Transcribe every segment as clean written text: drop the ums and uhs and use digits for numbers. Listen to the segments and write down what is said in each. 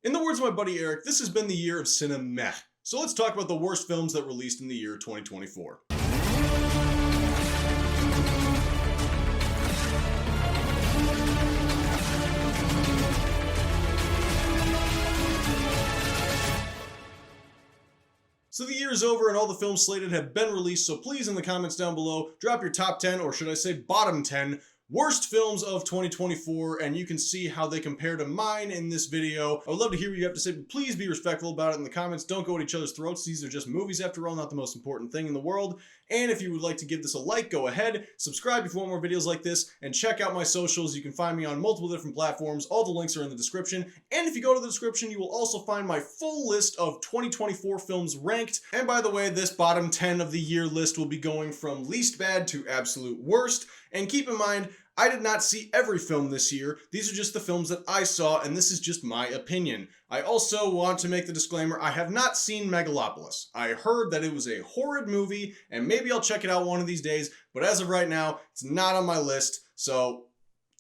In the words of my buddy Eric, this has been the year of Cine-meh. So let's talk about the worst films that released in the year 2024. So the year is over and all the films slated have been released, so please in the comments down below, drop your top 10, or should I say bottom 10, worst films of 2024, and you can see how they compare to mine in this video. I would love to hear what you have to say, but please be respectful about it in the comments. Don't go at each other's throats. These are just movies after all, not the most important thing in the world. And if you would like to give this a like, go ahead, subscribe if you want more videos like this, and check out my socials. You can find me on multiple different platforms. All the links are in the description. And if you go to the description, you will also find my full list of 2024 films ranked. And by the way, this bottom 10 of the year list will be going from least bad to absolute worst. And keep in mind, I did not see every film this year. These are just the films that I saw, and this is just my opinion. I also want to make the disclaimer, I have not seen Megalopolis. I heard that it was a horrid movie, and maybe I'll check it out one of these days, but as of right now, it's not on my list, so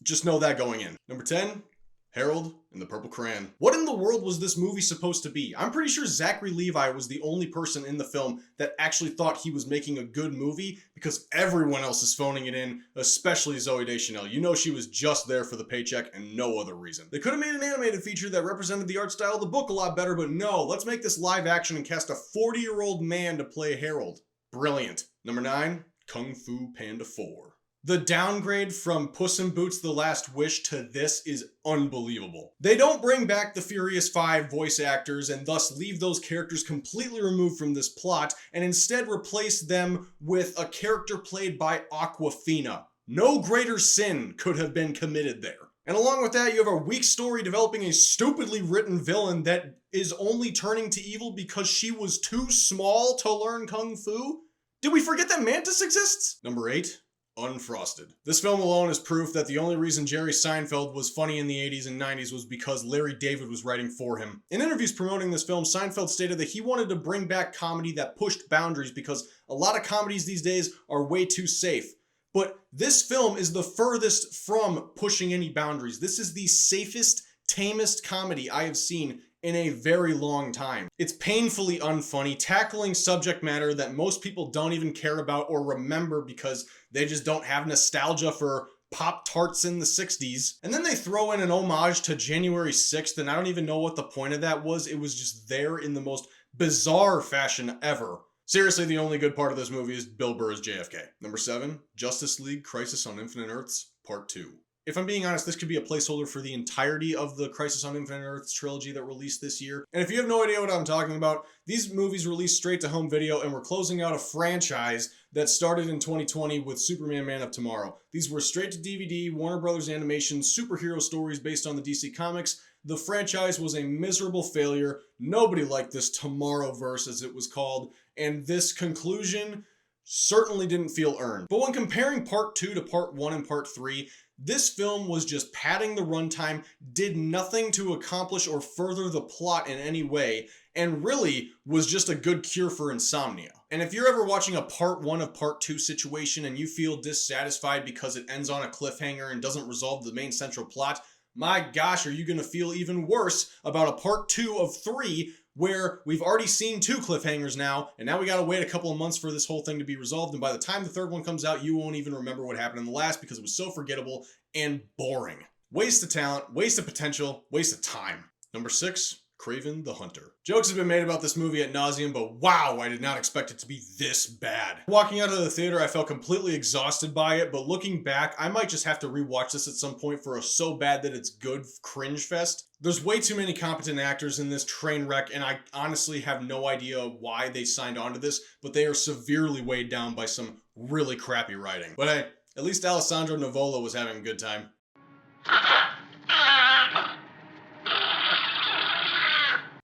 just know that going in. Number 10, Harold and the Purple Crayon. What in the world was this movie supposed to be? I'm pretty sure Zachary Levi was the only person in the film that actually thought he was making a good movie, because everyone else is phoning it in, especially Zooey Deschanel. You know she was just there for the paycheck and no other reason. They could have made an animated feature that represented the art style of the book a lot better, but no, let's make this live action and cast a 40-year-old man to play Harold. Brilliant. Number 9, Kung Fu Panda 4. The downgrade from Puss in Boots: The Last Wish to this is unbelievable. They don't bring back the Furious 5 voice actors and thus leave those characters completely removed from this plot, and instead replace them with a character played by Awkwafina. No greater sin could have been committed there. And along with that, you have a weak story developing a stupidly written villain that is only turning to evil because she was too small to learn Kung Fu? Did we forget that Mantis exists? Number 8. Unfrosted. This film alone is proof that the only reason Jerry Seinfeld was funny in the 80s and 90s was because Larry David was writing for him. In interviews promoting this film, Seinfeld stated that he wanted to bring back comedy that pushed boundaries because a lot of comedies these days are way too safe. But this film is the furthest from pushing any boundaries. This is the safest, tamest comedy I have seen in a very long time. It's painfully unfunny, tackling subject matter that most people don't even care about or remember because they just don't have nostalgia for Pop-Tarts in the 60s. And then they throw in an homage to January 6th, and I don't even know what the point of that was. It was just there in the most bizarre fashion ever. Seriously, the only good part of this movie is Bill Burr as JFK. Number 7, Justice League Crisis on Infinite Earths, Part 2. If I'm being honest, this could be a placeholder for the entirety of the Crisis on Infinite Earths trilogy that released this year. And if you have no idea what I'm talking about, these movies released straight to home video, and we're closing out a franchise that started in 2020 with Superman Man of Tomorrow. These were straight to DVD, Warner Brothers Animation, superhero stories based on the DC Comics. The franchise was a miserable failure. Nobody liked this Tomorrowverse, as it was called, and this conclusion certainly didn't feel earned. But when comparing Part 2 to Part 1 and Part 3, this film was just padding the runtime, did nothing to accomplish or further the plot in any way, and really was just a good cure for insomnia. And if you're ever watching a Part 1 of Part 2 situation and you feel dissatisfied because it ends on a cliffhanger and doesn't resolve the main central plot, my gosh, are you going to feel even worse about a Part 2 of 3 where we've already seen 2 cliffhangers now, and now we gotta wait a couple of months for this whole thing to be resolved, and by the time the third one comes out, you won't even remember what happened in the last because it was so forgettable and boring. Waste of talent, waste of potential, waste of time. Number 6, Kraven the Hunter. Jokes have been made about this movie ad nauseum, but wow, I did not expect it to be this bad. Walking out of the theater, I felt completely exhausted by it, but looking back, I might just have to rewatch this at some point for a so bad that it's good cringe fest. There's way too many competent actors in this train wreck, and I honestly have no idea why they signed on to this, but they are severely weighed down by some really crappy writing. But hey, at least Alessandro Nivola was having a good time.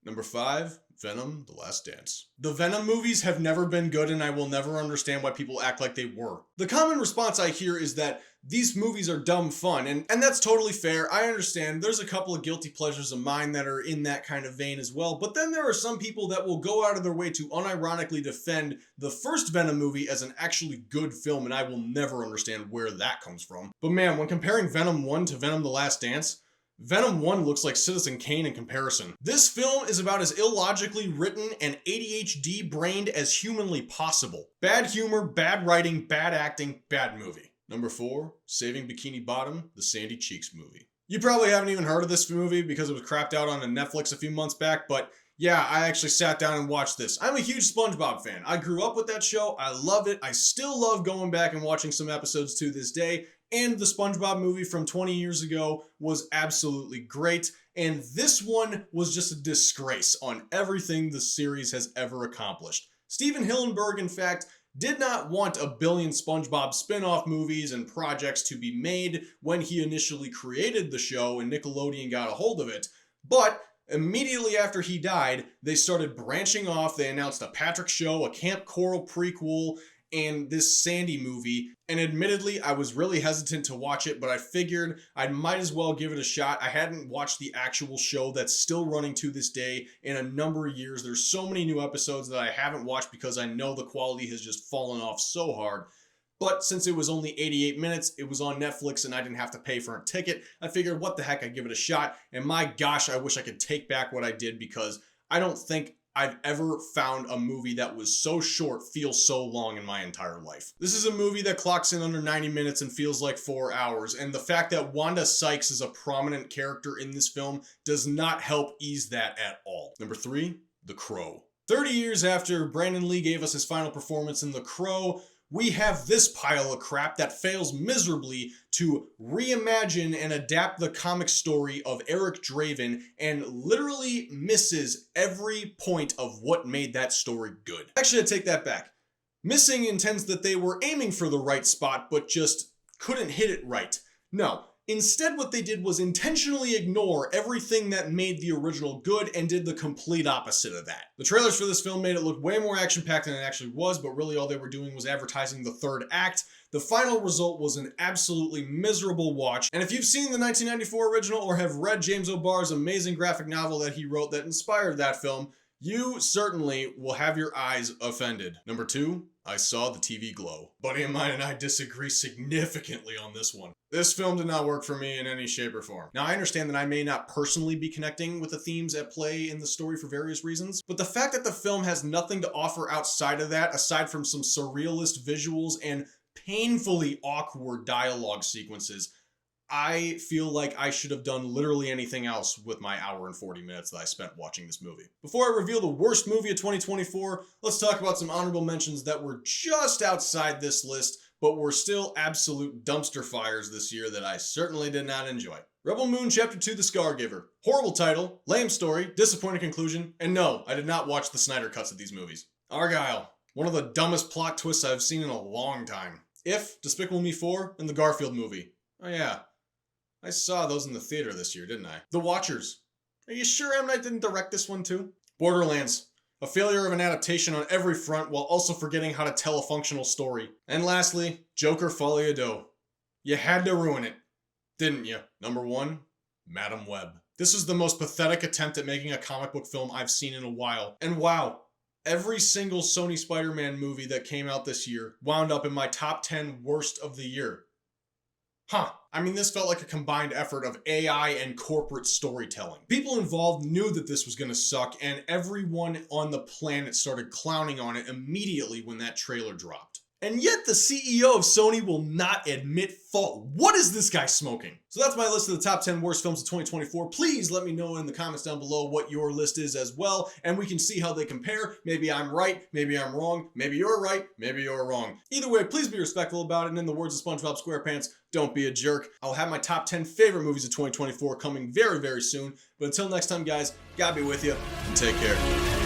Number 5, Venom: The Last Dance. The Venom movies have never been good, and I will never understand why people act like they were. The common response I hear is that these movies are dumb fun, and that's totally fair. I understand. There's a couple of guilty pleasures of mine that are in that kind of vein as well, but then there are some people that will go out of their way to unironically defend the first Venom movie as an actually good film, and I will never understand where that comes from. But man, when comparing Venom 1 to Venom: The Last Dance, Venom 1 looks like Citizen Kane in comparison. This film is about as illogically written and ADHD-brained as humanly possible. Bad humor, bad writing, bad acting, bad movie. Number 4, Saving Bikini Bottom, the Sandy Cheeks movie. You probably haven't even heard of this movie because it was crapped out on Netflix a few months back, but yeah, I actually sat down and watched this. I'm a huge SpongeBob fan. I grew up with that show. I love it. I still love going back and watching some episodes to this day. And the SpongeBob movie from 20 years ago was absolutely great. And this one was just a disgrace on everything the series has ever accomplished. Steven Hillenburg, in fact, did not want a billion SpongeBob spin-off movies and projects to be made when he initially created the show and Nickelodeon got a hold of it. But immediately after he died, they started branching off. They announced a Patrick Show, a Camp Coral prequel, and this Sandy movie. And admittedly, I was really hesitant to watch it, but I figured I might as well give it a shot. I hadn't watched the actual show that's still running to this day in a number of years. There's so many new episodes that I haven't watched because I know the quality has just fallen off so hard. But since it was only 88 minutes, it was on Netflix and I didn't have to pay for a ticket, I figured what the heck, I'd give it a shot. And my gosh, I wish I could take back what I did because I don't think I've ever found a movie that was so short feel so long in my entire life. This is a movie that clocks in under 90 minutes and feels like 4 hours. And the fact that Wanda Sykes is a prominent character in this film does not help ease that at all. Number 3, The Crow. 30 years after Brandon Lee gave us his final performance in The Crow, we have this pile of crap that fails miserably to reimagine and adapt the comic story of Eric Draven and literally misses every point of what made that story good. Actually, I take that back. Missing intends that they were aiming for the right spot, but just couldn't hit it right. No. Instead, what they did was intentionally ignore everything that made the original good and did the complete opposite of that. The trailers for this film made it look way more action-packed than it actually was, but really all they were doing was advertising the third act. The final result was an absolutely miserable watch, and if you've seen the 1994 original or have read James O'Barr's amazing graphic novel that he wrote that inspired that film, you certainly will have your eyes offended. Number 2, I Saw the TV Glow. Buddy of mine and I disagree significantly on this one. This film did not work for me in any shape or form. Now, I understand that I may not personally be connecting with the themes at play in the story for various reasons, but the fact that the film has nothing to offer outside of that, aside from some surrealist visuals and painfully awkward dialogue sequences, I feel like I should have done literally anything else with my hour and 40 minutes that I spent watching this movie. Before I reveal the worst movie of 2024, let's talk about some honorable mentions that were just outside this list, but were still absolute dumpster fires this year that I certainly did not enjoy. Rebel Moon Chapter 2: The Scargiver. Horrible title, lame story, disappointing conclusion, and no, I did not watch the Snyder cuts of these movies. Argyle. One of the dumbest plot twists I've seen in a long time. If, Despicable Me 4, and the Garfield movie. Oh yeah. I saw those in the theater this year, didn't I? The Watchers. Are you sure M. Night didn't direct this one too? Borderlands. A failure of an adaptation on every front while also forgetting how to tell a functional story. And lastly, Joker Folie à Deux. You had to ruin it, didn't you? Number 1, Madam Web. This is the most pathetic attempt at making a comic book film I've seen in a while. And wow, every single Sony Spider-Man movie that came out this year wound up in my top 10 worst of the year. Huh. I mean, this felt like a combined effort of AI and corporate storytelling. People involved knew that this was going to suck, and everyone on the planet started clowning on it immediately when that trailer dropped. And yet the CEO of Sony will not admit fault. What is this guy smoking? So that's my list of the top 10 worst films of 2024. Please let me know in the comments down below what your list is as well, and we can see how they compare. Maybe I'm right, maybe I'm wrong, maybe you're right, maybe you're wrong. Either way, please be respectful about it, and in the words of SpongeBob SquarePants, don't be a jerk. I'll have my top 10 favorite movies of 2024 coming very, very soon. But until next time, guys, God be with you, and take care.